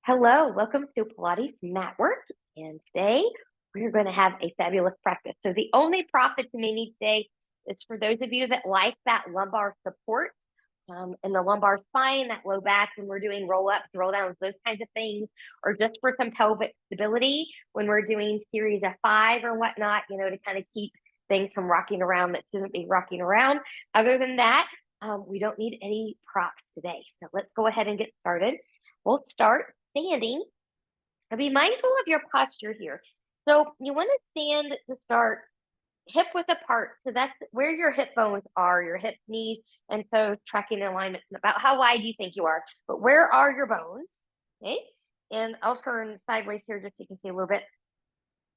Hello, welcome to Pilates Matwork. And today we're going to have a fabulous practice. So the only profit to me today is for those of you that like that lumbar support and the lumbar spine, that low back when we're doing roll ups, roll downs, those kinds of things, or just for some pelvic stability when we're doing series of 5 or whatnot, to kind of keep things from rocking around that shouldn't be rocking around. Other than that, we don't need any props today. So let's go ahead and get started. We'll start standing and be mindful of your posture here. So you want to stand to start hip width apart. So that's where your hip bones are, your hips, knees, and toes tracking in alignment. About how wide you think you are, but where are your bones? Okay. And I'll turn sideways here just so you can see a little bit.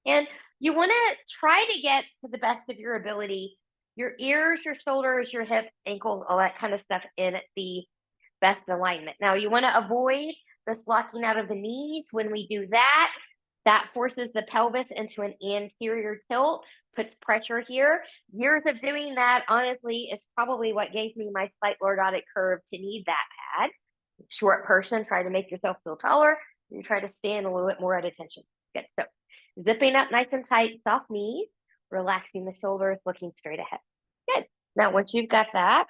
And you want to try to get to the best of your ability, your ears, your shoulders, your hips, ankles, all that kind of stuff in the best alignment. Now you want to avoid this locking out of the knees. When we do that, that forces the pelvis into an anterior tilt, puts pressure here. Years of doing that, honestly, is probably what gave me my slight lordotic curve to need that pad. Short person, try to make yourself feel taller. You try to stand a little bit more at attention. Good. So zipping up nice and tight, soft knees, relaxing the shoulders, looking straight ahead. Good. Now, once you've got that,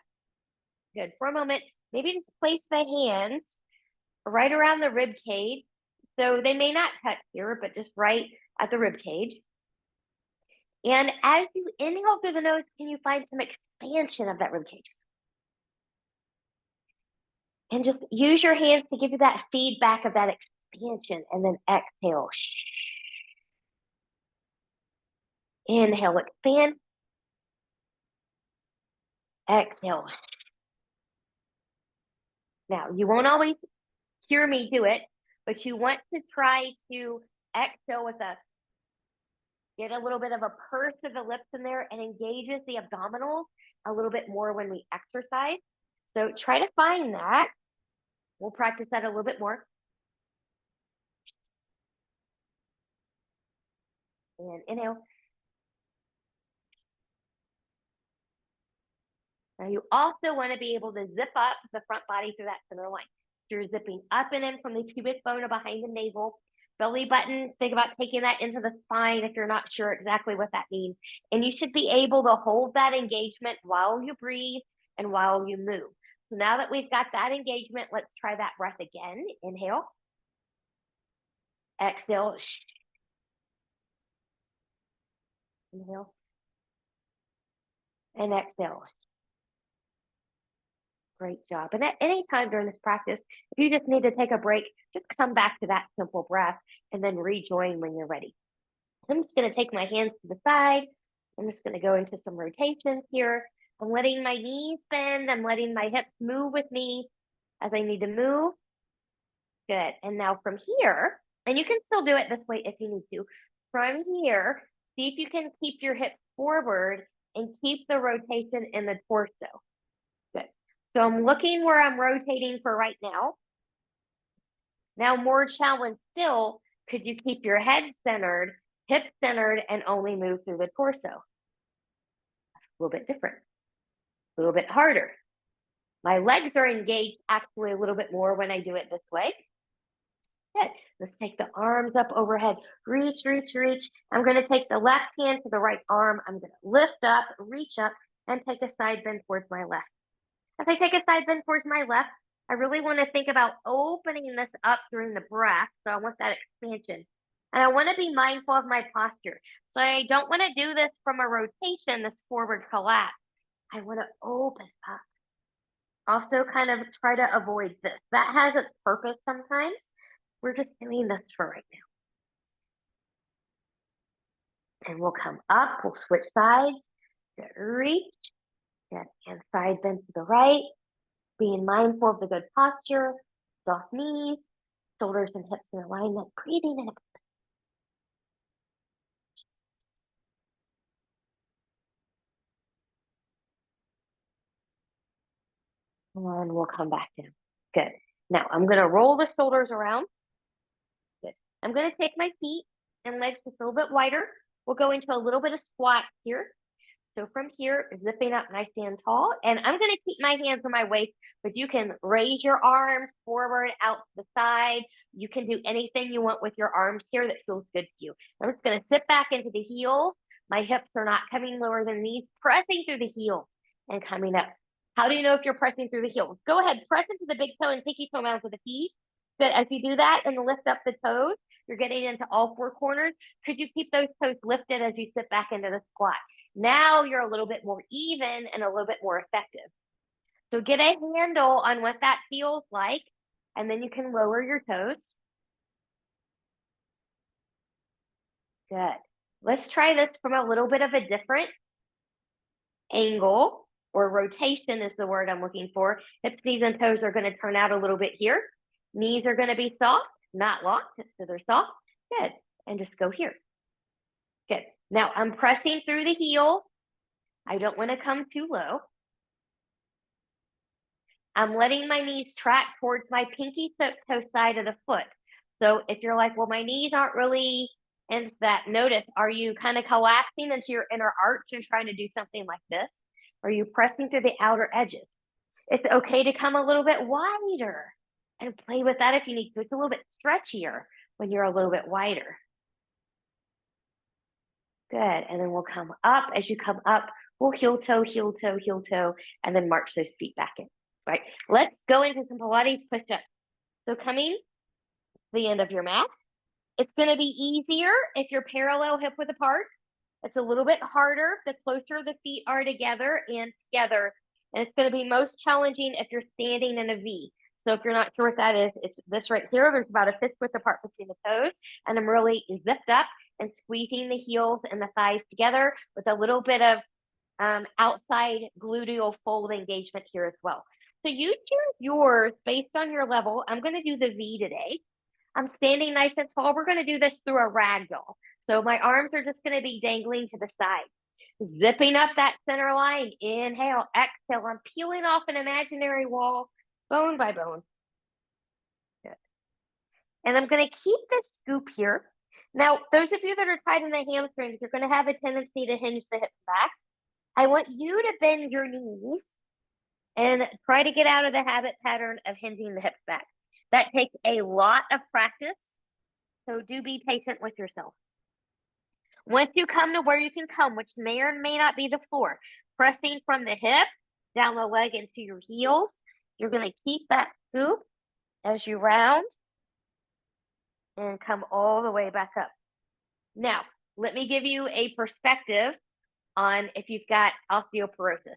good. For a moment, maybe just place the hands right around the rib cage. So they may not touch here, but just right at the rib cage. And as you inhale through the nose, can you find some expansion of that rib cage? And just use your hands to give you that feedback of that expansion, and then exhale. Inhale, expand. Exhale. Now, you won't always hear me do it, but you want to try to exhale with get a little bit of a purse of the lips in there and engages the abdominals a little bit more when we exercise. So try to find that. We'll practice that a little bit more. And inhale. Now you also want to be able to zip up the front body through that center line. So you're zipping up and in from the pubic bone or behind the navel. Belly button, think about taking that into the spine if you're not sure exactly what that means. And you should be able to hold that engagement while you breathe and while you move. So now that we've got that engagement, let's try that breath again. Inhale. Exhale. Inhale. And exhale. Great job. And at any time during this practice, if you just need to take a break, just come back to that simple breath and then rejoin when you're ready. I'm just going to take my hands to the side. I'm just going to go into some rotations here. I'm letting my knees bend. I'm letting my hips move with me as I need to move. Good. And now from here, and you can still do it this way if you need to. From here, see if you can keep your hips forward and keep the rotation in the torso. Good. So I'm looking where I'm rotating for right now. Now, more challenge still, could you keep your head centered, hip centered, and only move through the torso? A little bit different, a little bit harder. My legs are engaged actually a little bit more when I do it this way. Good. Let's take the arms up overhead. Reach, reach, reach. I'm going to take the left hand to the right arm. I'm going to lift up, reach up, and take a side bend towards my left. As I take a side bend towards my left, I really want to think about opening this up during the breath. So I want that expansion. And I want to be mindful of my posture. So I don't want to do this from a rotation, this forward collapse. I want to open up. Also kind of try to avoid this. That has its purpose sometimes. We're just doing this for right now. And we'll come up. We'll switch sides. Good. Reach. Good. And side bend to the right. Being mindful of the good posture, soft knees, shoulders and hips in alignment, breathing in. And we'll come back down. Good. Now I'm going to roll the shoulders around. Good. I'm going to take my feet and legs just a little bit wider. We'll go into a little bit of squat here. So from here, zipping up nice and tall. And I'm going to keep my hands on my waist, but you can raise your arms forward, out to the side, You can do anything you want with your arms here that feels good to you. I'm just going to sit back into the heels. My hips are not coming lower than these, pressing through the heels and coming up. How do you know if you're pressing through the heels? Go ahead, press into the big toe and pinky toe mound to the feet. Good. As you do that and lift up the toes, you're getting into all four corners. Could you keep those toes lifted as you sit back into the squat? Now you're a little bit more even and a little bit more effective. So get a handle on what that feels like, and then you can lower your toes. Good. Let's try this from a little bit of a different angle, or rotation is the word I'm looking for. Hips, knees, and toes are going to turn out a little bit here. Knees are going to be soft, not locked, so they're soft. Good. And just go here. Good. Now I'm pressing through the heels. I don't want to come too low. I'm letting my knees track towards my pinky toe side of the foot. So if you're like, well, my knees aren't really into that, notice, are you kind of collapsing into your inner arch and trying to do something like this? Are you pressing through the outer edges? It's okay to come a little bit wider and play with that if you need to. It's a little bit stretchier when you're a little bit wider. Good. And then we'll come up. As you come up, we'll heel toe, heel toe, heel toe, and then march those feet back in. Right. Let's go into some Pilates push-ups. So coming to the end of your mat. It's going to be easier if you're parallel hip width apart. It's a little bit harder the closer the feet are together and together. And it's going to be most challenging if you're standing in a V. So if you're not sure what that is, it's this right here. There's about a fist width apart between the toes. And I'm really zipped up and squeezing the heels and the thighs together with a little bit of outside gluteal fold engagement here as well. So you choose yours based on your level. I'm going to do the V today. I'm standing nice and tall. We're going to do this through a ragdoll. So my arms are just going to be dangling to the side. Zipping up that center line. Inhale, exhale. I'm peeling off an imaginary wall, bone by bone. Good. And I'm going to keep this scoop here. Now, those of you that are tight in the hamstrings, you're going to have a tendency to hinge the hips back. I want you to bend your knees and try to get out of the habit pattern of hinging the hips back. That takes a lot of practice, so do be patient with yourself. Once you come to where you can come, which may or may not be the floor, pressing from the hip, down the leg into your heels, you're going to keep that scoop as you round and come all the way back up. Now, let me give you a perspective on if you've got osteoporosis.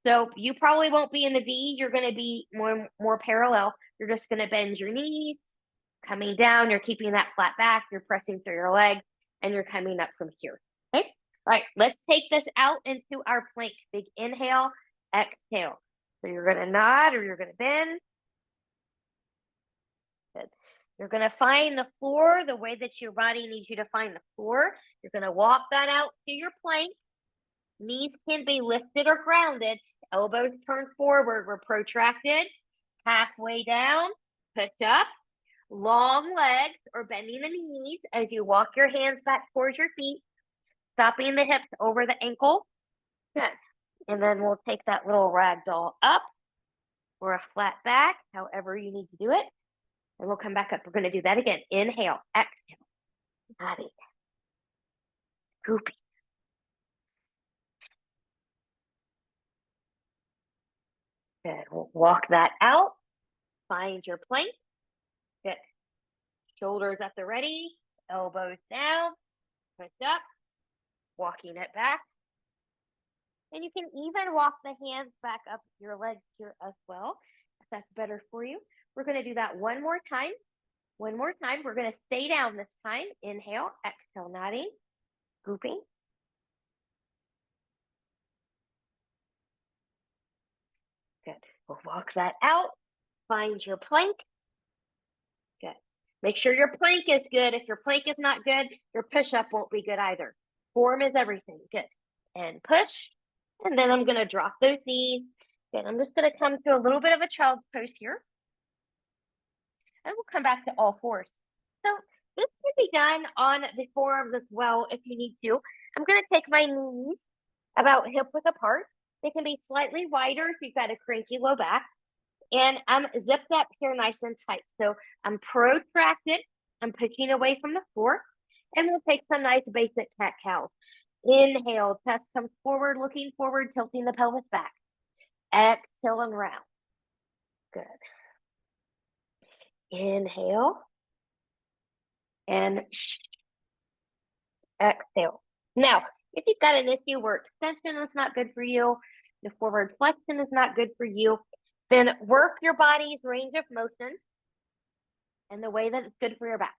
So you probably won't be in the V. You're going to be more parallel. You're just going to bend your knees, coming down. You're keeping that flat back. You're pressing through your legs, and you're coming up from here. Okay. All right. Let's take this out into our plank. Big inhale, exhale. So you're going to nod or you're going to bend. Good. You're going to find the floor the way that your body needs you to find the floor. You're going to walk that out to your plank. Knees can be lifted or grounded. Elbows turn forward. We're protracted. Halfway down, push up. Long legs or bending the knees as you walk your hands back towards your feet. Stopping the hips over the ankle. Good. And then we'll take that little ragdoll up or a flat back, however you need to do it. And we'll come back up. We're going to do that again. Inhale, exhale. Body. Scooping. Good. We'll walk that out. Find your plank. Good. Shoulders at the ready. Elbows down. Push up. Walking it back. And you can even walk the hands back up your legs here as well, if that's better for you. We're going to do that one more time. One more time. We're going to stay down this time. Inhale, exhale, nodding, scooping. Good. We'll walk that out. Find your plank. Good. Make sure your plank is good. If your plank is not good, your push-up won't be good either. Form is everything. Good. And push. And then I'm going to drop those knees. Good. I'm just going to come to a little bit of a child's pose here. And we'll come back to all fours. So this can be done on the forearms as well if you need to. I'm going to take my knees about hip width apart. They can be slightly wider if you've got a cranky low back. And I'm zipped up here nice and tight. So I'm protracted. I'm pushing away from the floor. And we'll take some nice basic cat-cows. Inhale, chest comes forward, looking forward, tilting the pelvis back. Exhale and round. Good. Inhale. And exhale. Now, if you've got an issue where extension is not good for you, the forward flexion is not good for you, then work your body's range of motion in the way that it's good for your back.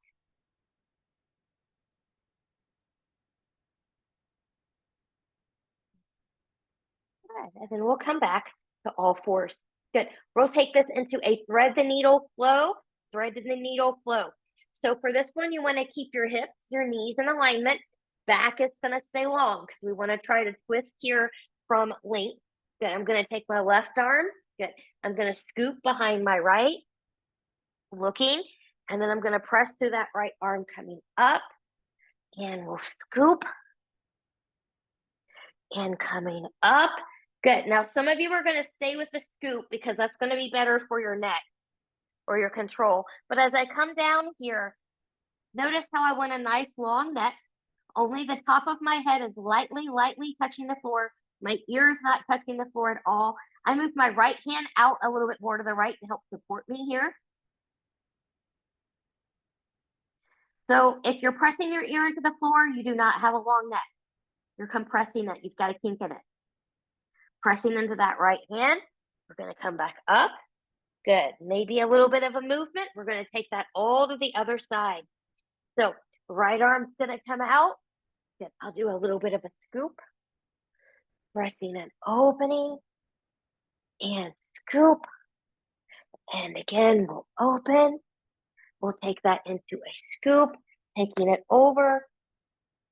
Good. And then we'll come back to all fours. Good. Rotate this into a thread the needle flow. Thread the needle flow. So for this one, you want to keep your hips, your knees in alignment. Back is going to stay long because we want to try to twist here from length. Good. I'm going to take my left arm. Good. I'm going to scoop behind my right, looking, and then I'm going to press through that right arm coming up, and we'll scoop and coming up. Good. Now, some of you are going to stay with the scoop because that's going to be better for your neck or your control. But as I come down here, notice how I want a nice long neck. Only the top of my head is lightly touching the floor. My ear is not touching the floor at all. I move my right hand out a little bit more to the right to help support me here. So if you're pressing your ear into the floor, you do not have a long neck. You're compressing it. You've got a kink in it. Pressing into that right hand. We're going to come back up. Good. Maybe a little bit of a movement. We're going to take that all to the other side. So right arm's going to come out. Good. I'll do a little bit of a scoop. Pressing and opening. And scoop. And again, we'll open. We'll take that into a scoop. Taking it over.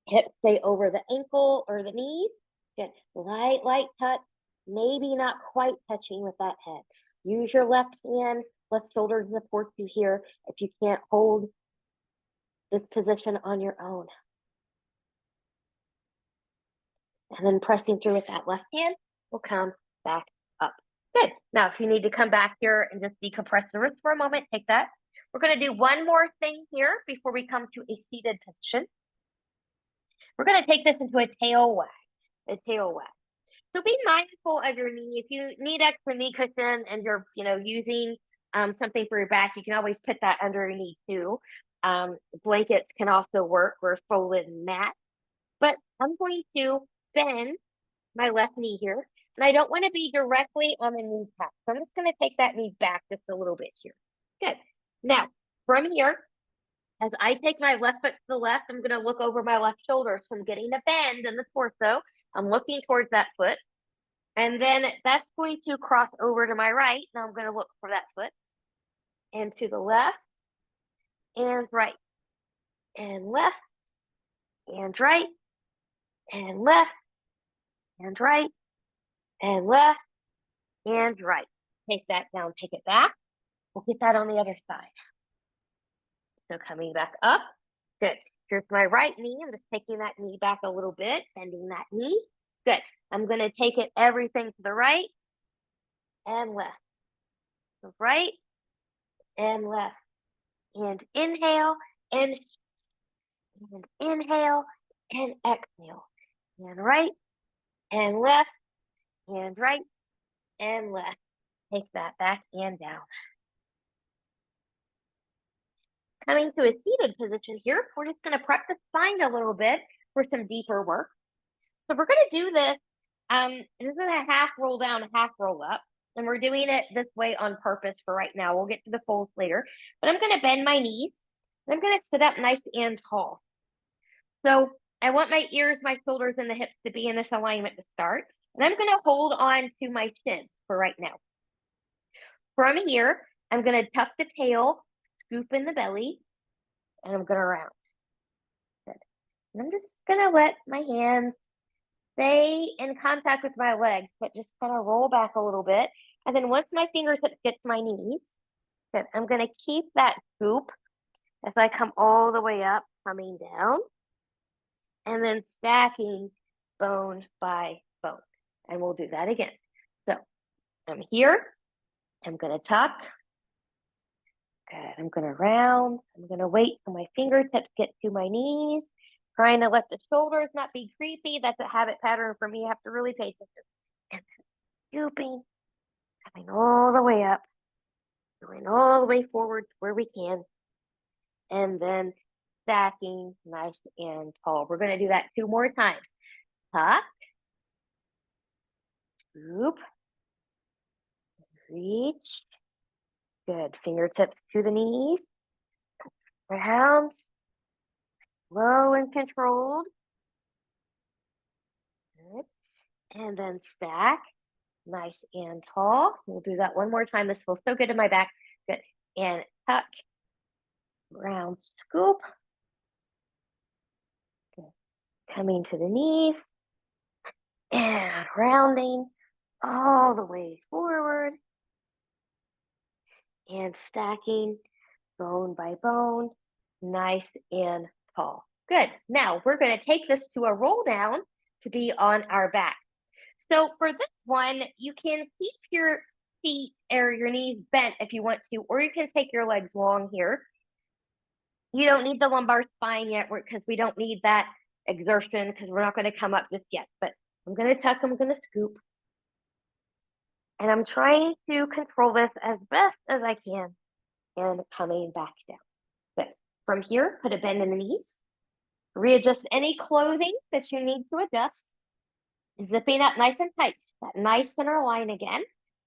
Hips stay over the ankle or the knees. Good. Light touch. Maybe not quite touching with that head. Use your left hand, left shoulder to support you here if you can't hold this position on your own. And then pressing through with that left hand, we'll come back up. Good. Now, if you need to come back here and just decompress the wrist for a moment, take that. We're going to do one more thing here before we come to a seated position. We're going to take this into a tail wag. So be mindful of your knee. If you need extra knee cushion and you're, using something for your back, you can always put that under your knee too. Blankets can also work or a folded mat. But I'm going to bend my left knee here, and I don't want to be directly on the knee cap. So I'm just going to take that knee back just a little bit here. Good. Now, from here, as I take my left foot to the left, I'm going to look over my left shoulder. So I'm getting a bend in the torso. I'm looking towards that foot. And then that's going to cross over to my right. Now I'm going to look for that foot. And to the left. And right. And left. And right. And left. And right. And left. And right. Take that down. Take it back. We'll get that on the other side. So coming back up. Good. Here's my right knee. I'm just taking that knee back a little bit, bending that knee. Good. I'm going to take it everything to the right and left. So right and left. And inhale and inhale and exhale. And right and left and right and left. Take that back and down. Coming to a seated position here, we're just going to prep the spine a little bit for some deeper work. So we're going to do this. This is a half roll down, half roll up. And we're doing it this way on purpose for right now. We'll get to the folds later. But I'm going to bend my knees. And I'm going to sit up nice and tall. So I want my ears, my shoulders, and the hips to be in this alignment to start. And I'm going to hold on to my chins for right now. From here, I'm going to tuck the tail, scoop in the belly, and I'm going to round. Good. And I'm just going to let my hands stay in contact with my legs, but just kind of roll back a little bit. And then once my fingertips get to my knees, good, I'm going to keep that scoop as I come all the way up, coming down, and then stacking bone by bone. And we'll do that again. So I'm here, I'm going to tuck. Good. I'm going to round. I'm going to wait till my fingertips get to my knees. Trying to let the shoulders not be creepy. That's a habit pattern for me. I have to really pay attention. And scooping, coming all the way up, going all the way forward to where we can. And then stacking nice and tall. We're going to do that 2 more times. Tuck, scoop, reach. Good. Fingertips to the knees. Round, slow and controlled. Good. And then stack, nice and tall. We'll do that 1 more time. This feels so good in my back. Good. And tuck, round, scoop. Good. Coming to the knees. And rounding all the way forward. And stacking bone by bone, nice and tall. Good. Now we're going to take this to a roll down to be on our back. So for this one, you can keep your feet or your knees bent if you want to, or you can take your legs long here. You don't need the lumbar spine yet because we don't need that exertion because we're not going to come up just yet. But I'm going to tuck, I'm going to scoop. And I'm trying to control this as best as I can and coming back down. Good. From here, put a bend in the knees. Readjust any clothing that you need to adjust. Zipping up nice and tight. That nice center line again.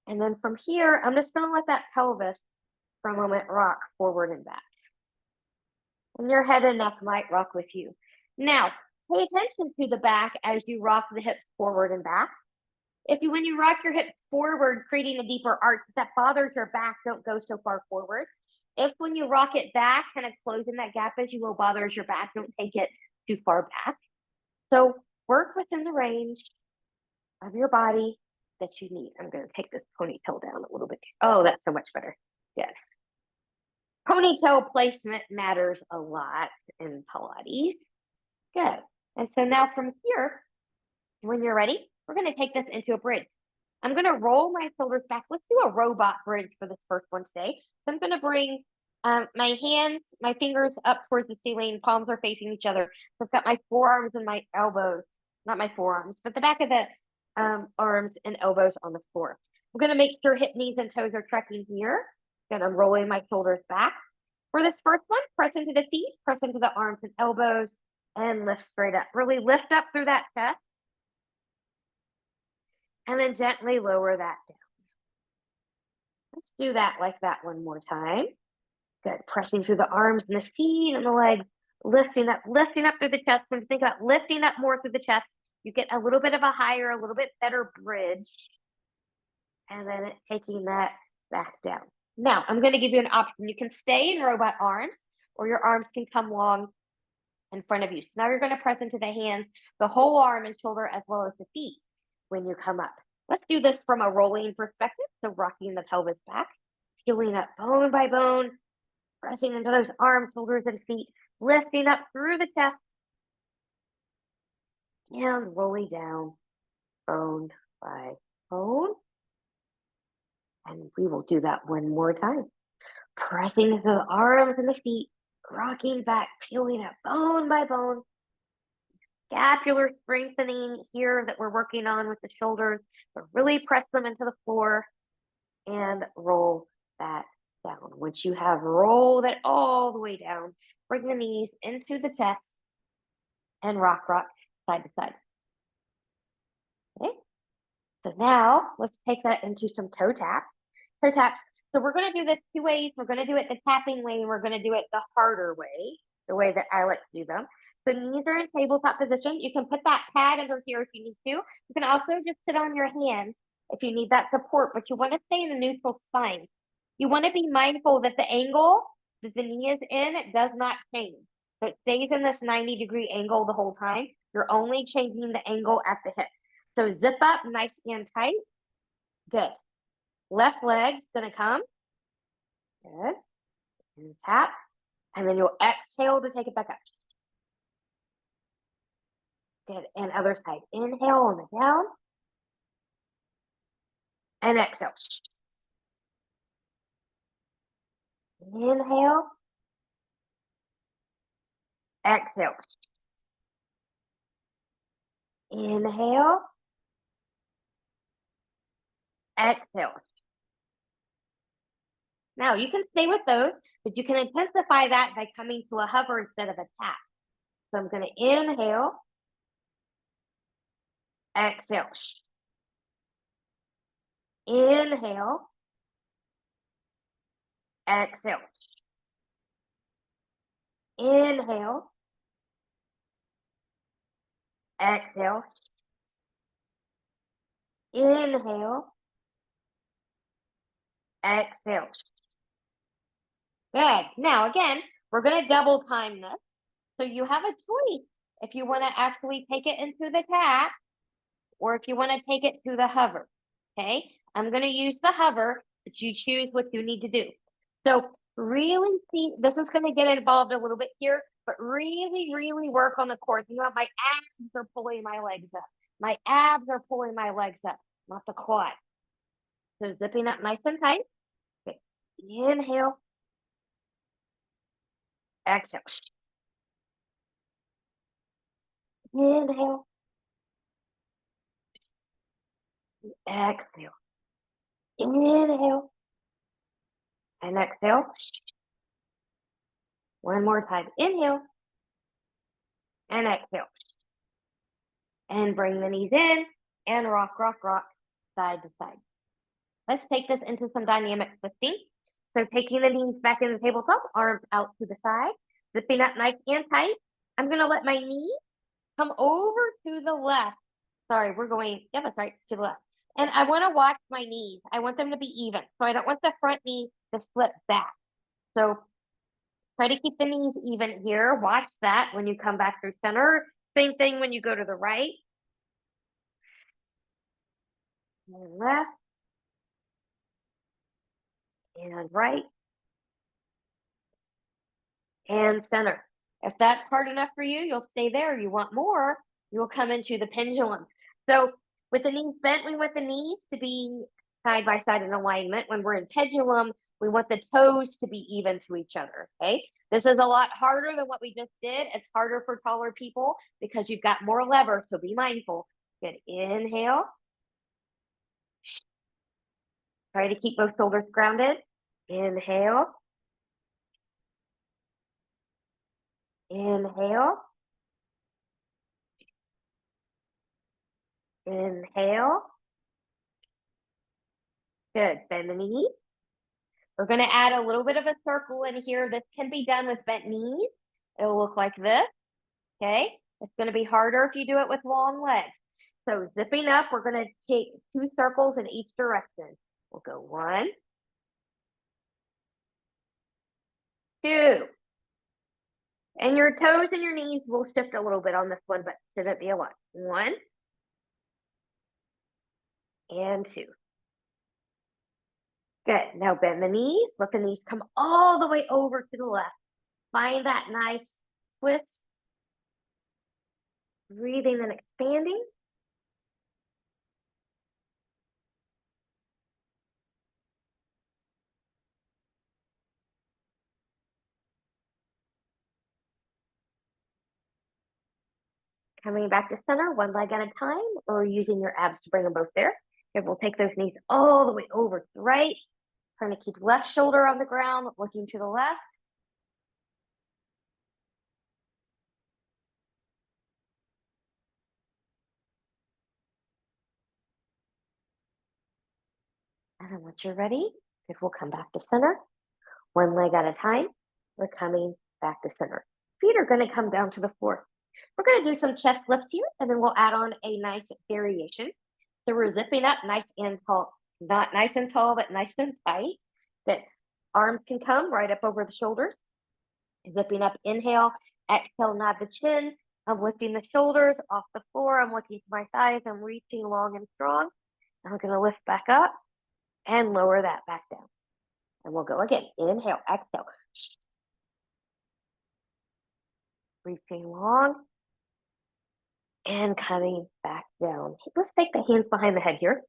And then from here, I'm just going to let that pelvis for a moment rock forward and back. And your head and neck might rock with you. Now, pay attention to the back as you rock the hips forward and back. When you rock your hips forward, creating a deeper arch, if that bothers your back, don't go so far forward. If when you rock it back, kind of closing that gap as you will bothers your back, don't take it too far back. So work within the range of your body that you need. I'm going to take this ponytail down a little bit. Oh, that's so much better. Good. Ponytail placement matters a lot in Pilates. Good. And so now from here, when you're ready, we're going to take this into a bridge. I'm going to roll my shoulders back. Let's do a robot bridge for this first one today. So I'm going to bring my hands, my fingers up towards the ceiling. Palms are facing each other. So I've got my forearms and my elbows, not my forearms, but the back of the arms and elbows on the floor. I'm going to make sure hip, knees, and toes are tracking here. Then I'm rolling my shoulders back. For this first one, press into the feet, press into the arms and elbows, and lift straight up. Really lift up through that chest. And then gently lower that down. Let's do that like that 1 more time. Good. Pressing through the arms and the feet and the legs, lifting up through the chest. When you think about lifting up more through the chest, you get a little bit of a higher, a little bit better bridge. And then taking that back down. Now, I'm going to give you an option. You can stay in robot arms, or your arms can come long in front of you. So now you're going to press into the hands, the whole arm and shoulder, as well as the feet when you come up. Let's do this from a rolling perspective. So rocking the pelvis back, peeling up bone by bone, pressing into those arms, shoulders, and feet, lifting up through the chest, and rolling down bone by bone. And we will do that 1 more time. Pressing into the arms and the feet, rocking back, peeling up bone by bone. Scapular strengthening here that we're working on with the shoulders, but really press them into the floor and roll that down. Once you have rolled it all the way down, bring the knees into the chest and rock side to side. Okay. So now let's take that into some toe taps. Toe taps. So we're going to do this 2 ways. We're going to do it the tapping way, and we're going to do it the harder way, the way that I like to do them. So knees are in tabletop position. You can put that pad under here if you need to. You can also just sit on your hands if you need that support, but you want to stay in a neutral spine. You want to be mindful that the angle that the knee is in, it does not change. So it stays in this 90-degree angle the whole time. You're only changing the angle at the hip. So zip up nice and tight. Good. Left leg's going to come. Good. And tap. And then you'll exhale to take it back up. Good. And other side. Inhale on the down. And exhale. Inhale, exhale. Inhale, exhale. Now you can stay with those, but you can intensify that by coming to a hover instead of a tap. So I'm going to inhale, exhale. Inhale, exhale. Inhale, exhale. Inhale, exhale. Good. Now again, we're going to double time this. So you have a choice if you want to actually take it into the tap or if you want to take it to the hover. Okay. I'm going to use the hover, but you choose what you need to do. So really see, this is going to get involved a little bit here, but really, really work on the core. You know, my abs are pulling my legs up. My abs are pulling my legs up, not the quad. So zipping up nice and tight. Okay. Inhale, exhale. Inhale, exhale. Inhale and exhale. One more time. Inhale and exhale. And bring the knees in and rock, rock, rock, side to side. Let's take this into some dynamic twisting. So taking the knees back in the tabletop, arms out to the side, zipping up nice and tight. I'm going to let my knee come over to the left. Sorry, we're going, yeah, that's right, to the left. And I want to watch my knees. I want them to be even. So I don't want the front knee to slip back. So try to keep the knees even here. Watch that when you come back through center. Same thing when you go to the right. And left. And right. And center. If that's hard enough for you, you'll stay there. You want more, you'll come into the pendulum. So with the knees bent, we want the knees to be side by side in alignment. When we're in pendulum, we want the toes to be even to each other, okay? This is a lot harder than what we just did. It's harder for taller people because you've got more lever, so be mindful. Good, inhale. Try to keep both shoulders grounded. Inhale. Inhale. Inhale. Good, bend the knees. We're going to add a little bit of a circle in here. This can be done with bent knees. It'll look like this, okay? It's going to be harder if you do it with long legs. So zipping up, we're going to take 2 circles in each direction. We'll go 1, 2. And your toes and your knees will shift a little bit on this one, but shouldn't be a lot. 1 and 2. Good. Now bend the knees. Let the knees come all the way over to the left. Find that nice twist. Breathing and expanding. Coming back to center, one leg at a time, or using your abs to bring them both there. And we'll take those knees all the way over to the right. Trying to keep left shoulder on the ground, looking to the left. And then once you're ready, if we'll come back to center, one leg at a time, we're coming back to center. Feet are going to come down to the floor. We're going to do some chest lifts here, and then we'll add on a nice variation. So we're zipping up nice and tall. Not nice and tall, but nice and tight. That arms can come right up over the shoulders. Zipping up, inhale, exhale, nod the chin. I'm lifting the shoulders off the floor. I'm looking to my thighs. I'm reaching long and strong. I'm going to lift back up and lower that back down. And we'll go again. Inhale, exhale. Reaching long and coming back down. Let's take the hands behind the head here.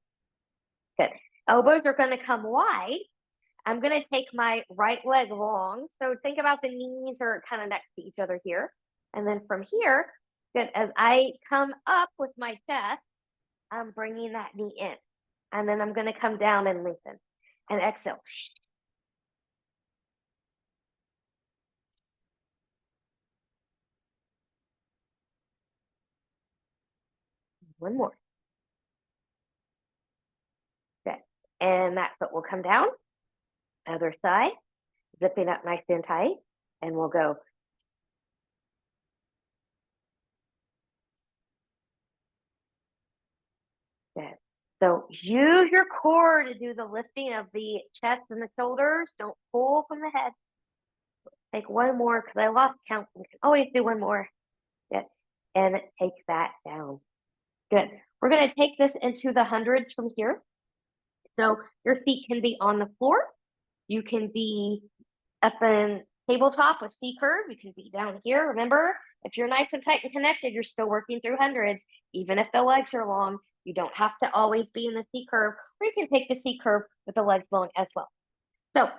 Good. Elbows are going to come wide. I'm going to take my right leg long. So think about the knees are kind of next to each other here. And then from here, good, as I come up with my chest, I'm bringing that knee in. And then I'm going to come down and lengthen and exhale. One more. Good. And that foot will come down. Other side, zipping up nice and tight. And we'll go. Good. So use your core to do the lifting of the chest and the shoulders. Don't pull from the head. Take one more because I lost count. We can always do one more. Good. And take that down. Good. We're going to take this into the hundreds from here. So your feet can be on the floor. You can be up in tabletop with C curve. You can be down here. Remember, if you're nice and tight and connected, you're still working through hundreds. Even if the legs are long, you don't have to always be in the C curve, or you can take the C curve with the legs long as well. So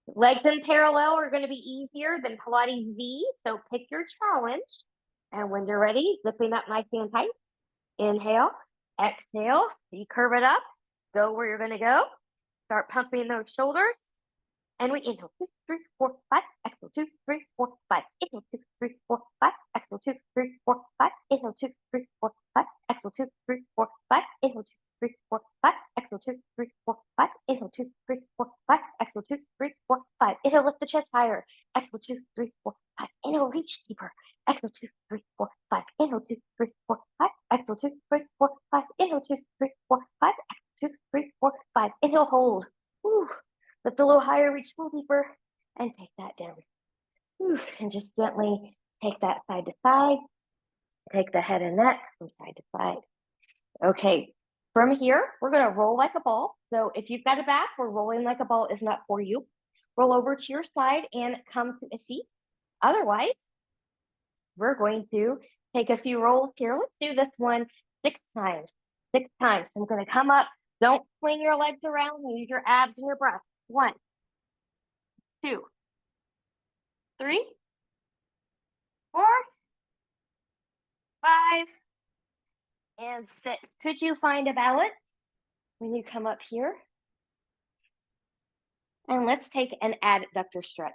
legs in parallel are going to be easier than Pilates V. So pick your challenge. And when you're ready, zipping up nice and tight. Inhale, exhale, C curve it up. Go where you're going to go. Start pumping those shoulders. And we inhale 2, 3, 4, 5. Exhale 2, 3, 4, 5. Inhale 2, 3, 4, 5. Exhale 2, 3, 4, 5. Inhale 2, 3, 4, 5. Exhale 2, 3, 4, 5. Inhale 2, 3, 4, 5. Exhale 2, 3, 4, 5. Inhale 2, 3, 4, 5. Exhale 2, 3, 4, 5. Inhale, lift the chest higher. Exhale 2, 3, 4, 5. Inhale, reach deeper. Exhale 2, 3, 4, 5. Inhale 2, 3, 4, 5. Exhale 2, 3, 4, 5. Inhale 2, 3, 4, 5. Exhale 2, 3, 4, 5. Inhale, hold. Woo. Lift a little higher, reach a little deeper, and take that down. Whew. And just gently take that side to side. Take the head and neck from side to side. Okay, from here, we're going to roll like a ball. So if you've got a back where rolling like a ball is not for you, roll over to your side and come to a seat. Otherwise, we're going to take a few rolls here. Let's do this one 6 times. 6 times. So I'm going to come up. Don't swing your legs around. Use your abs and your breath. 1, 2, 3, 4, 5, and 6. Could you find a balance when you come up here? And let's take an adductor stretch.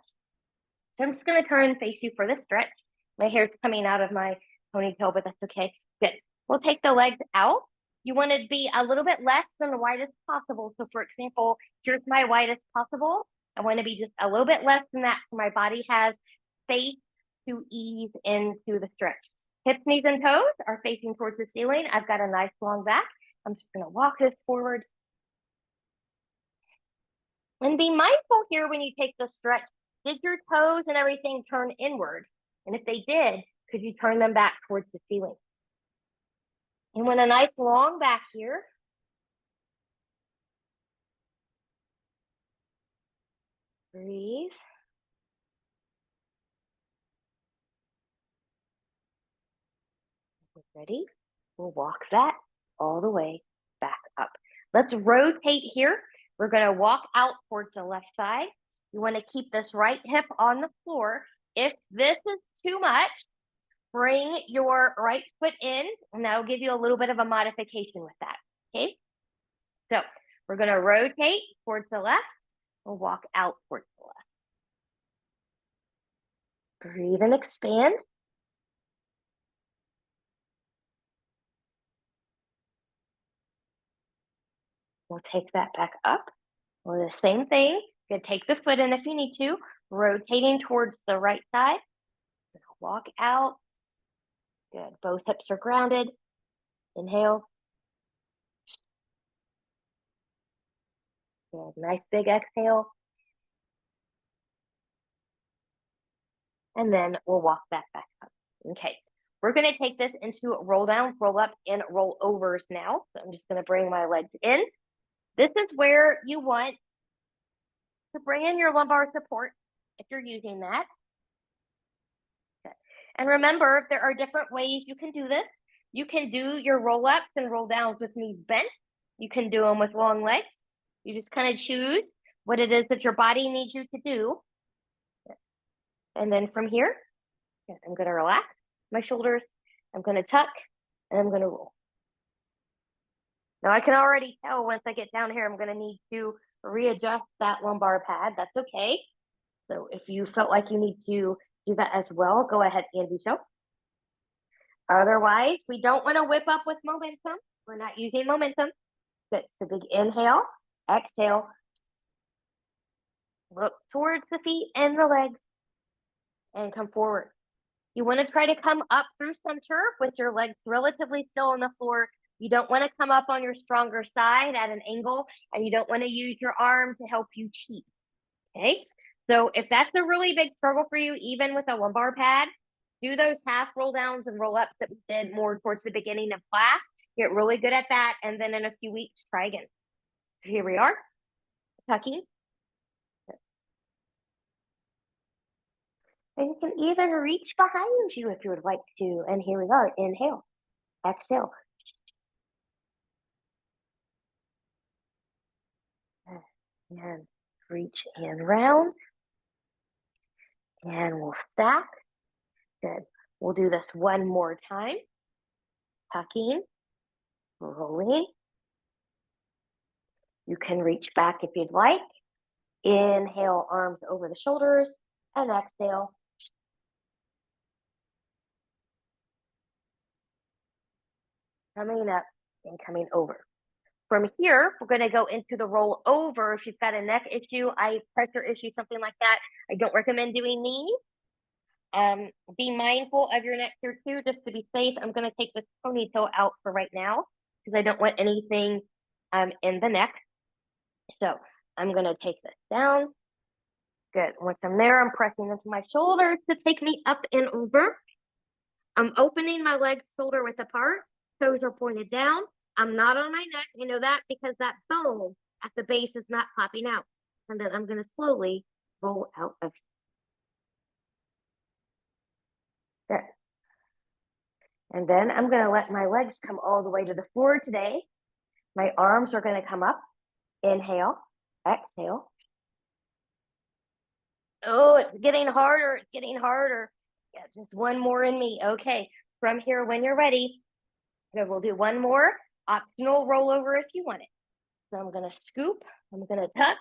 So I'm just going to turn and face you for this stretch. My hair's coming out of my ponytail, but that's okay. Good. We'll take the legs out. You want to be a little bit less than the widest possible. So for example, here's my widest possible. I want to be just a little bit less than that so my body has space to ease into the stretch. Hips, knees, and toes are facing towards the ceiling. I've got a nice long back. I'm just going to walk this forward. And be mindful here when you take the stretch. Did your toes and everything turn inward? And if they did, could you turn them back towards the ceiling? And when a nice long back here. Breathe. Ready? We'll walk that all the way back up. Let's rotate here. We're going to walk out towards the left side. You want to keep this right hip on the floor. If this is too much, bring your right foot in, and that'll give you a little bit of a modification with that. Okay? So we're going to rotate towards the left. We'll walk out towards the left. Breathe and expand. We'll take that back up. Well, the same thing. You can take the foot in if you need to, rotating towards the right side. Walk out. Good. Both hips are grounded. Inhale. Good. Nice big exhale. And then we'll walk that back up. Okay. We're going to take this into roll down, roll ups, and roll overs now. So I'm just going to bring my legs in. This is where you want to bring in your lumbar support if you're using that. Okay. And remember, there are different ways you can do this. You can do your roll ups and roll downs with knees bent. You can do them with long legs. You just kind of choose what it is that your body needs you to do. And then from here, I'm going to relax my shoulders. I'm going to tuck and I'm going to roll. Now I can already tell once I get down here, I'm going to need to readjust that lumbar pad. That's okay. So if you felt like you need to do that as well, go ahead and do so. Otherwise, we don't want to whip up with momentum. We're not using momentum. Good. So big inhale, exhale. Look towards the feet and the legs and come forward. You want to try to come up through center with your legs relatively still on the floor. You don't want to come up on your stronger side at an angle, and you don't want to use your arm to help you cheat. Okay. So if that's a really big struggle for you, even with a lumbar pad, do those half roll downs and roll ups that we did more towards the beginning of class. Get really good at that. And then in a few weeks, try again. So here we are, tucking. And you can even reach behind you if you would like to. And here we are, inhale, exhale. And reach and round. And we'll stack. Good. We'll do this one more time. Tucking, rolling. You can reach back if you'd like. Inhale, arms over the shoulders, and exhale. Coming up and coming over. From here, we're going to go into the roll over. If you've got a neck issue, eye pressure issue, something like that, I don't recommend doing these. Be mindful of your neck here too, just to be safe. I'm going to take this ponytail out for right now because I don't want anything in the neck. So I'm going to take this down. Good. Once I'm there, I'm pressing into my shoulders to take me up and over. I'm opening my legs shoulder width apart. Toes are pointed down. I'm not on my neck. You know that because that bone at the base is not popping out. And then I'm going to slowly roll out of there. And then I'm going to let my legs come all the way to the floor today. My arms are going to come up. Inhale, exhale. Oh, it's getting harder. It's getting harder. Yeah, just one more in me. Okay. From here, when you're ready, we'll do one more optional rollover if you want it. So I'm going to scoop. I'm going to tuck.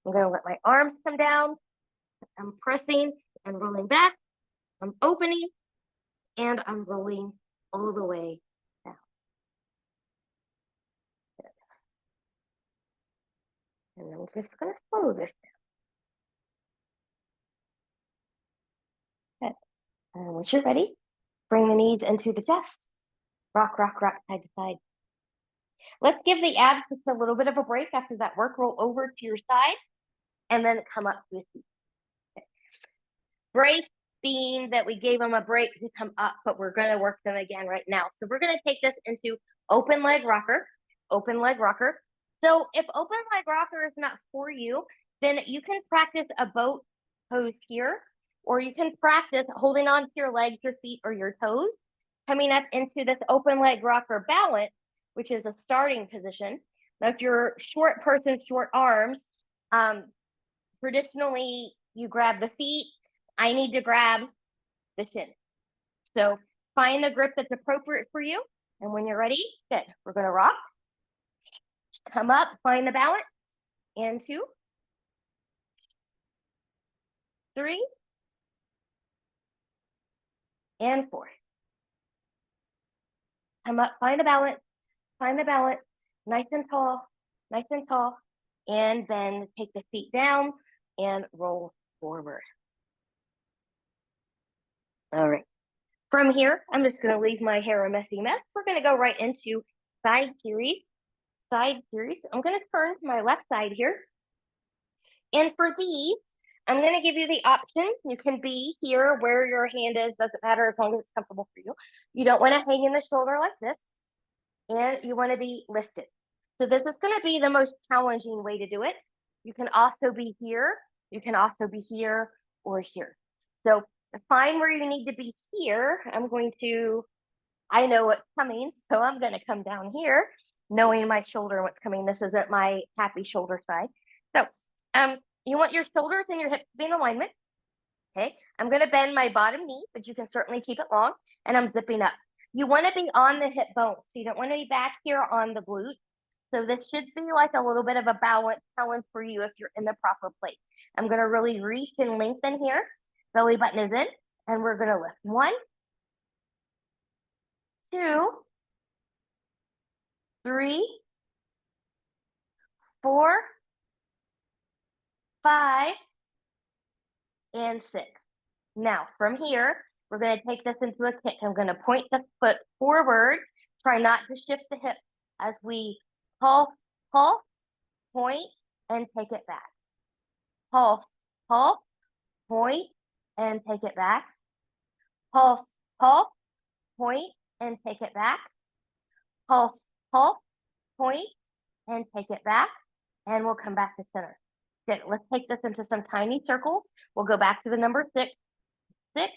I'm going to let my arms come down. I'm pressing and rolling back. I'm opening and I'm rolling all the way down. And I'm just going to slow this down. And once you're ready, bring the knees into the chest. Rock, rock, rock, side to side. Let's give the abs just a little bit of a break after that work. Roll over to your side and then come up to a seat. Okay. Break being that we gave them a break to come up, but we're going to work them again right now. So we're going to take this into open leg rocker, open leg rocker. So if open leg rocker is not for you, then you can practice a boat pose here, or you can practice holding on to your legs, your feet, or your toes, coming up into this open leg rocker balance, which is a starting position. Now, if you're a short person, short arms, traditionally you grab the feet. I need to grab the shin. So find the grip that's appropriate for you. And when you're ready, good. We're going to rock. Come up, find the balance. And 2, 3, and 4. Come up, find the balance, nice and tall, and bend, take the feet down and roll forward. All right. From here, I'm just going to leave my hair a messy mess. We're going to go right into side series. I'm going to turn to my left side here. And for these, I'm going to give you the option. You can be here where your hand is, doesn't matter as long as it's comfortable for you. You don't want to hang in the shoulder like this, and you want to be lifted. So this is going to be the most challenging way to do it. You can also be here. You can also be here or here. So find where you need to be here. I know what's coming, so I'm going to come down here, knowing my shoulder and what's coming. This isn't my happy shoulder side. So You want your shoulders and your hips to be in alignment. Okay, I'm going to bend my bottom knee, but you can certainly keep it long, and I'm zipping up. You want to be on the hip bone, so you don't want to be back here on the glute. So this should be like a little bit of a balance challenge for you if you're in the proper place. I'm going to really reach and lengthen here. Belly button is in, and we're going to lift. 1, 2, 3, 4, 5, and 6. Now, from here, we're going to take this into a kick. I'm going to point the foot forward. Try not to shift the hip as we pulse, pulse, point, and take it back. Pulse, pulse, point, and take it back. Pulse, pulse, point, and take it back. Pulse, pulse, point, and take it back. And we'll come back to center. Good. Let's take this into some tiny circles. We'll go back to the number 6. 6,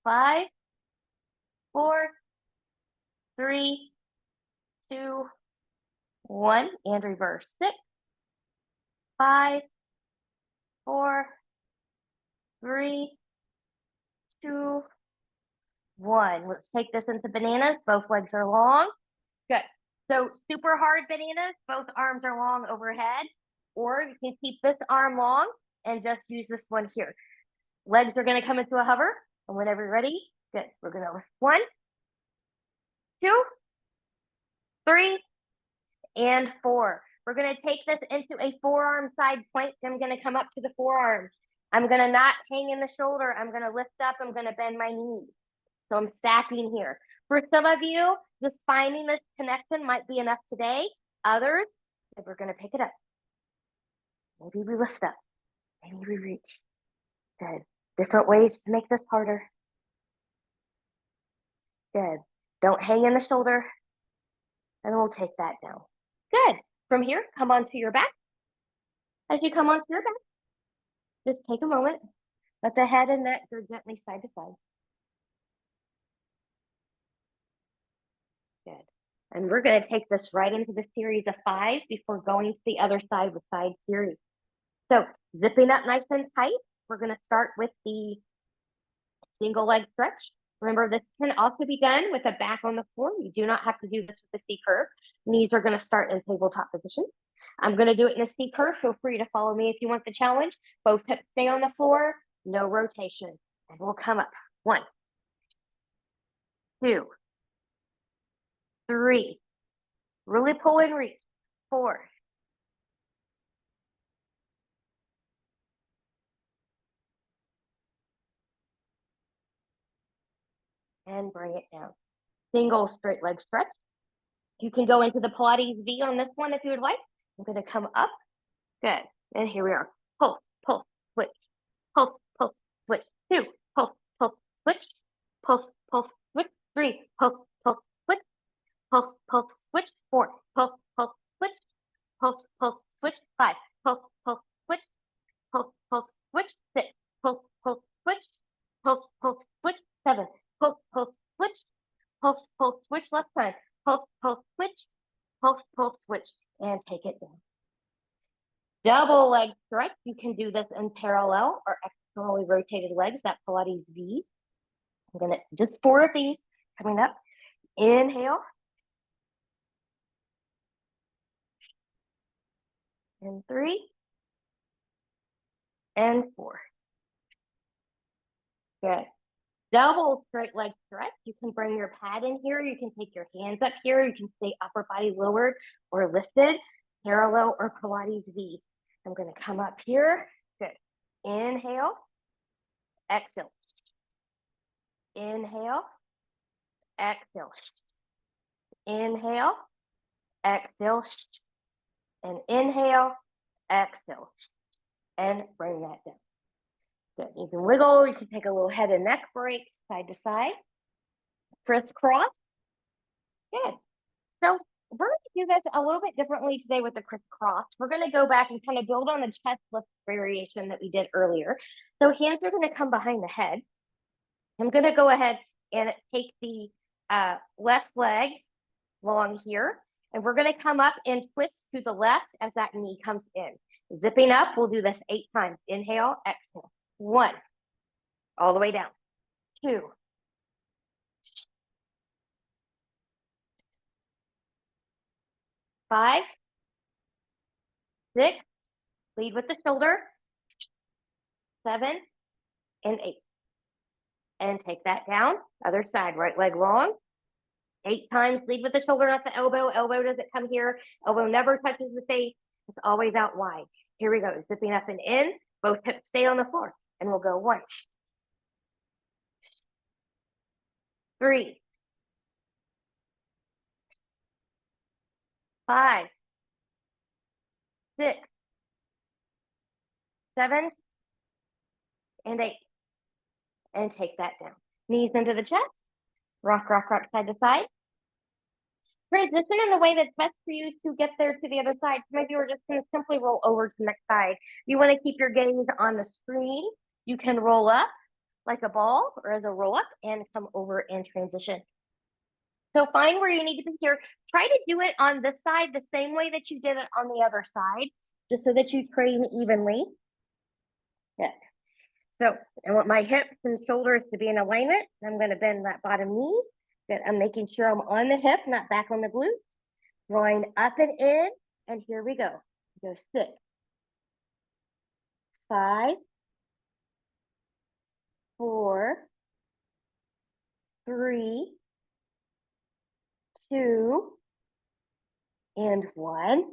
5, 4, 3, 2, 1, and reverse. 6, 5, 4, 3, 2, 1. Let's take this into bananas. Both legs are long. Good. So super hard bananas, both arms are long overhead, or you can keep this arm long and just use this one here. Legs are going to come into a hover, and whenever you're ready, good. We're going to lift 1, 2, 3, and 4. We're going to take this into a forearm side plank. I'm going to come up to the forearm. I'm going to not hang in the shoulder. I'm going to lift up. I'm going to bend my knees. So I'm stacking here. For some of you, just finding this connection might be enough today. Others, we're going to pick it up. Maybe we lift up. Maybe we reach. Good. Different ways to make this harder. Good. Don't hang in the shoulder. And we'll take that down. Good. From here, come onto your back. As you come onto your back, just take a moment. Let the head and neck go gently side to side. Good. And we're going to take this right into the series of 5 before going to the other side with side series. So zipping up nice and tight, we're going to start with the single leg stretch. Remember, this can also be done with the back on the floor. You do not have to do this with the C curve. Knees are going to start in tabletop position. I'm going to do it in a C curve. Feel free to follow me if you want the challenge. Both hips stay on the floor, no rotation. And we'll come up. 1, 2, 3. Really pull and reach. 4. And bring it down. Single straight leg stretch. You can go into the Pilates V on this one if you would like. I'm going to come up. Good. And here we are. Pulse, pulse, switch. Pulse, pulse, switch. 2. Pulse, pulse, switch. Pulse, pulse, switch. 3. Pulse, pulse, switch. Pulse, pulse, switch. 4. Pulse, pulse, switch. Pulse, pulse, switch. 5. Pulse, pulse, switch. Pulse, pulse, switch. 6. Pulse, pulse, switch. Pulse, pulse, switch. 7. Pulse, pulse, switch. Pulse, pulse, switch. Left side. Pulse, pulse, switch. Pulse, pulse, switch. And take it down. Double leg stretch. You can do this in parallel or externally rotated legs, that Pilates V. I'm going to, just 4 of these coming up. Inhale. And 3. And 4. Good. Double straight leg stretch. You can bring your pad in here. You can take your hands up here. You can stay upper body lowered or lifted, parallel or Pilates V. I'm going to come up here. Good. Inhale. Exhale. Inhale. Exhale. Inhale. Exhale. And inhale. Exhale. And bring that down. Good. You can wiggle. You can take a little head and neck break side to side. Crisscross. Good. So we're going to do this a little bit differently today with the crisscross. We're going to go back and kind of build on the chest lift variation that we did earlier. So hands are going to come behind the head. I'm going to go ahead and take the left leg long here. And we're going to come up and twist to the left as that knee comes in. Zipping up, we'll do this 8 times. Inhale, exhale. 1, all the way down. 2, 5, 6, lead with the shoulder, 7, and 8. And take that down. Other side, right leg long. 8 times, lead with the shoulder, not the elbow. Elbow doesn't come here. Elbow never touches the face. It's always out wide. Here we go, zipping up and in. Both hips stay on the floor. And we'll go 1, 3, 5, 6, 7, and 8. And take that down. Knees into the chest. Rock, rock, rock, side to side. Transition in the way that's best for you to get there to the other side. Some of you are just going to simply roll over to the next side. You want to keep your gaze on the screen. You can roll up like a ball or as a roll up and come over and transition. So find where you need to be here. Try to do it on this side the same way that you did it on the other side, just so that you train evenly. Yeah. So I want my hips and shoulders to be in alignment. I'm going to bend that bottom knee. Good. I'm making sure I'm on the hip, not back on the glute. Drawing up and in. And here we go. Go 6, 5, 4, 3, 2, and 1.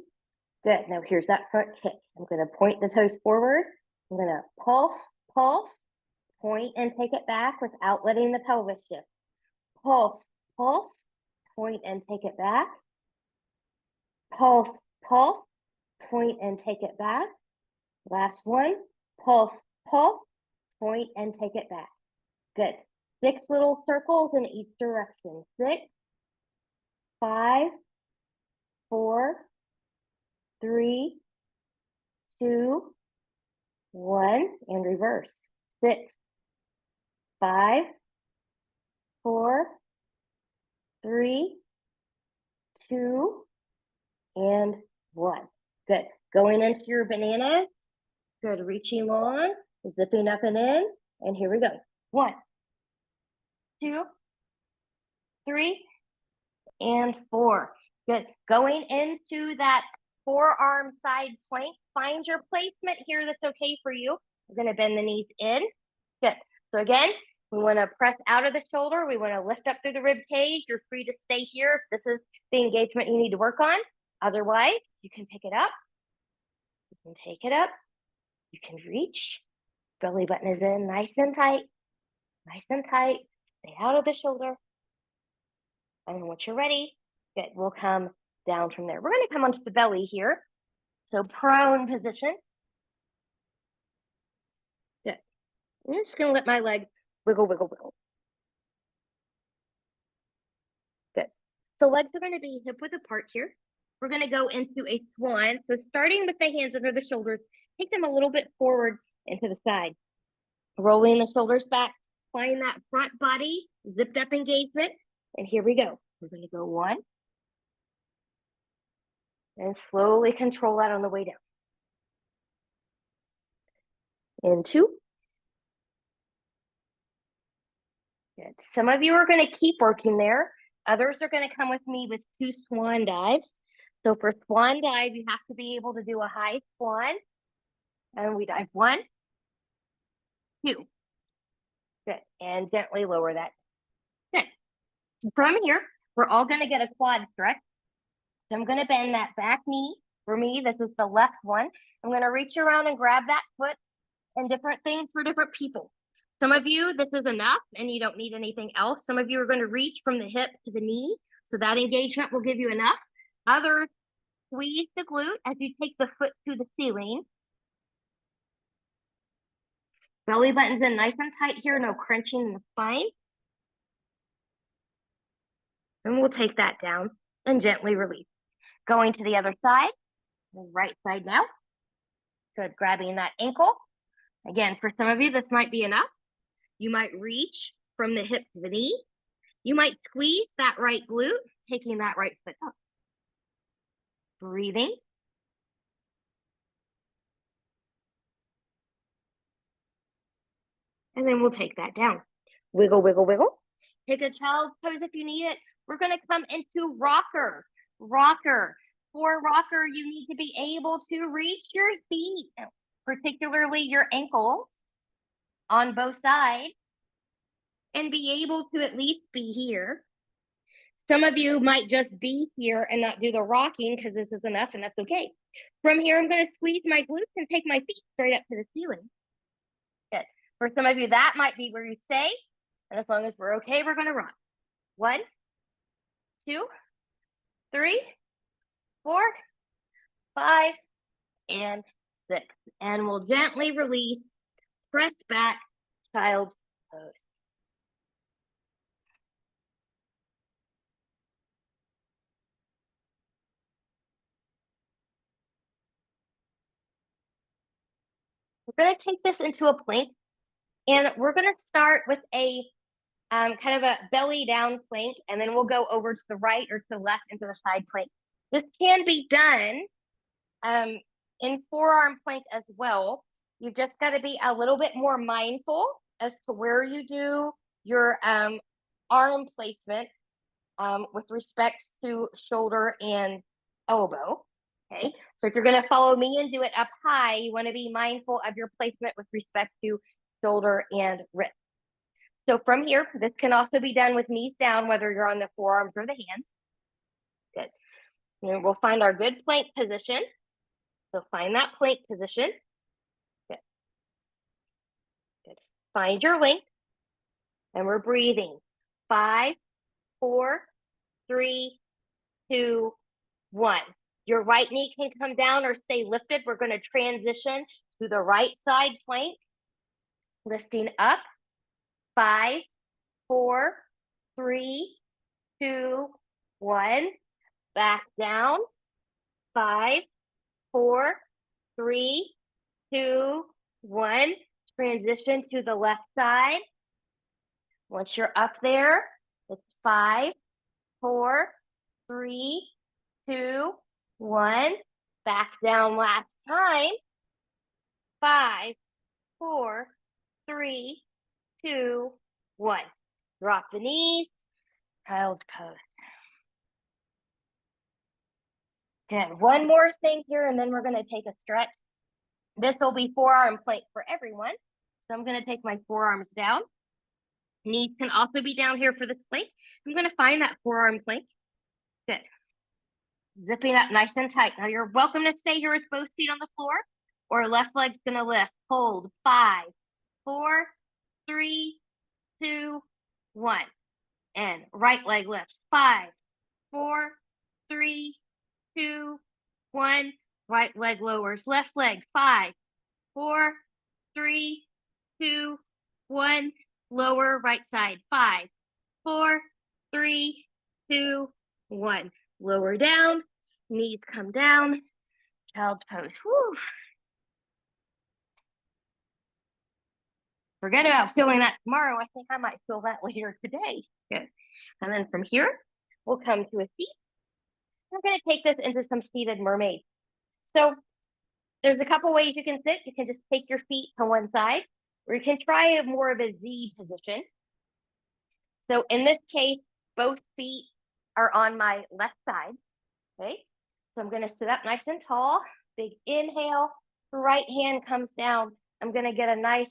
Good. Now here's that front kick. I'm going to point the toes forward. I'm going to pulse, pulse, point and take it back without letting the pelvis shift. Pulse, pulse, point and take it back. Pulse, pulse, point and take it back. Last one. Pulse, pulse, point and take it back. Good. 6 little circles in each direction. 6, 5, 4, 3, 2, 1, and reverse. 6, 5, 4, 3, 2, and 1. Good. Going into your bananas. Good. Reaching long, zipping up and in. And here we go. 1, 2, 3, and 4. Good. Going into that forearm side plank. Find your placement here that's okay for you. We're going to bend the knees in. Good. So again, we want to press out of the shoulder. We want to lift up through the rib cage. You're free to stay here if this is the engagement you need to work on. Otherwise, you can pick it up. You can take it up. You can reach. Belly button is in, nice and tight. Nice and tight. Stay out of the shoulder. And once you're ready, good, we'll come down from there. We're going to come onto the belly here. So prone position. Good. I'm just going to let my leg wiggle, wiggle, wiggle. Good. So legs are going to be hip width apart here. We're going to go into a swan. So starting with the hands under the shoulders, take them a little bit forward and to the side. Rolling the shoulders back. Find that front body, zipped up engagement. And here we go. We're going to go 1. And slowly control that on the way down. And 2. Good. Some of you are going to keep working there. Others are going to come with me with 2 swan dives. So for swan dive, you have to be able to do a high swan. And we dive 1, 2. Good. And gently lower that. Good. From here, we're all going to get a quad stretch. So I'm going to bend that back knee. For me, this is the left one. I'm going to reach around and grab that foot, and different things for different people. Some of you, this is enough and you don't need anything else. Some of you are going to reach from the hip to the knee. So that engagement will give you enough. Others, squeeze the glute as you take the foot to the ceiling. Belly button's in nice and tight here, no crunching in the spine. And we'll take that down and gently release. Going to the other side, the right side now. Good, grabbing that ankle. Again, for some of you, this might be enough. You might reach from the hip to the knee. You might squeeze that right glute, taking that right foot up. Breathing. And then we'll take that down. Wiggle, wiggle, wiggle. Take a child's pose if you need it. We're going to come into rocker. Rocker. For rocker, you need to be able to reach your feet, particularly your ankles on both sides, and be able to at least be here. Some of you might just be here and not do the rocking because this is enough, and that's okay. From here, I'm going to squeeze my glutes and take my feet straight up to the ceiling. Good. For some of you, that might be where you stay. And as long as we're okay, we're going to rock. 1, 2, 3, 4, 5, and 6. And we'll gently release, press back, child's pose. We're going to take this into a plank, and we're going to start with a kind of a belly down plank, and then we'll go over to the right or to the left into the side plank. This can be done in forearm plank as well. You've just got to be a little bit more mindful as to where you do your arm placement with respect to shoulder and elbow. Okay, so if you're going to follow me and do it up high, you want to be mindful of your placement with respect to shoulder and wrist. So from here, this can also be done with knees down, whether you're on the forearms or the hands. Good. And we'll find our good plank position. So find that plank position. Good. Good. Find your length. And we're breathing. 5, 4, 3, 2, 1. Your right knee can come down or stay lifted. We're going to transition to the right side plank. Lifting up. 5, 4, 3, 2, 1. Back down. 5, 4, 3, 2, 1. Transition to the left side. Once you're up there, it's 5, 4, 3, 2, 1. Back down last time. 5, 4, 3, 2, 1. Drop the knees. Child's pose. Good. One more thing here, and then we're going to take a stretch. This will be forearm plank for everyone. So I'm going to take my forearms down. Knees can also be down here for this plank. I'm going to find that forearm plank. Good. Zipping up nice and tight. Now you're welcome to stay here with both feet on the floor, or left leg's going to lift. Hold. 5, 4, 3, 2, 1. And right leg lifts. 5, 4, 3, 2, 1. Right leg lowers. Left leg. 5, 4, 3, 2, 1. Lower right side. 5, 4, 3, 2, 1. Lower down. Knees come down. Child's pose. Whew. Forget about feeling that tomorrow. I think I might feel that later today. Good. And then from here, we'll come to a seat. We're going to take this into some seated mermaids. So there's a couple ways you can sit. You can just take your feet to one side, or you can try more of a Z position. So in this case, both feet are on my left side. Okay. So I'm going to sit up nice and tall. Big inhale. Right hand comes down. I'm going to get a nice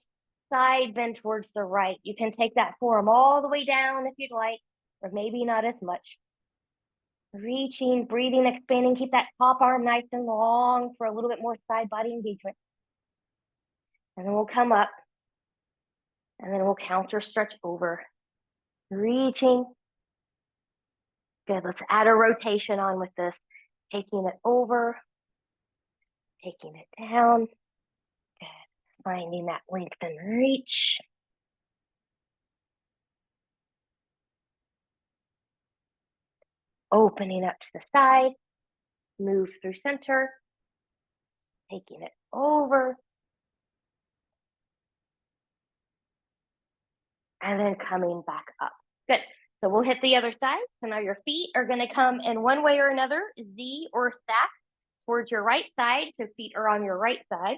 side bend towards the right. You can take that forearm all the way down if you'd like, or maybe not as much. Reaching, breathing, expanding. Keep that top arm nice and long for a little bit more side body engagement. And then we'll come up. And then we'll counter stretch over. Reaching. Good. Let's add a rotation on with this. Taking it over. Taking it down. Good. Finding that length and reach. Opening up to the side. Move through center. Taking it over. And then coming back up. Good. So we'll hit the other side. So now your feet are going to come in one way or another, Z or stack towards your right side. So feet are on your right side.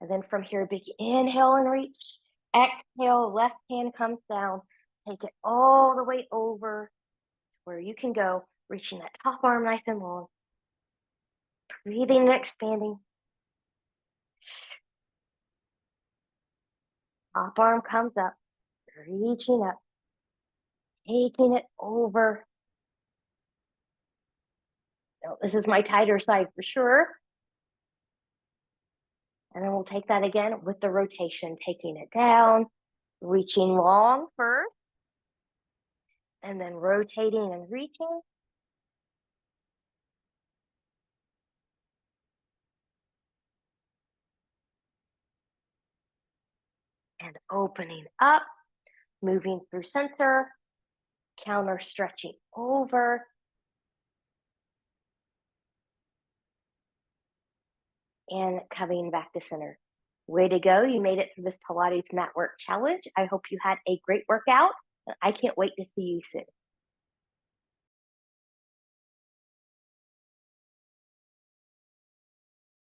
And then from here, big inhale and reach. Exhale, left hand comes down. Take it all the way over where you can go, reaching that top arm nice and long. Breathing and expanding. Top arm comes up, reaching up, taking it over. Oh, this is my tighter side for sure. And then we'll take that again with the rotation, taking it down, reaching long first, and then rotating and reaching. And opening up, moving through center, counter stretching over. And coming back to center. Way to go. You made it through this Pilates Matwork challenge. I hope you had a great workout. I can't wait to see you soon.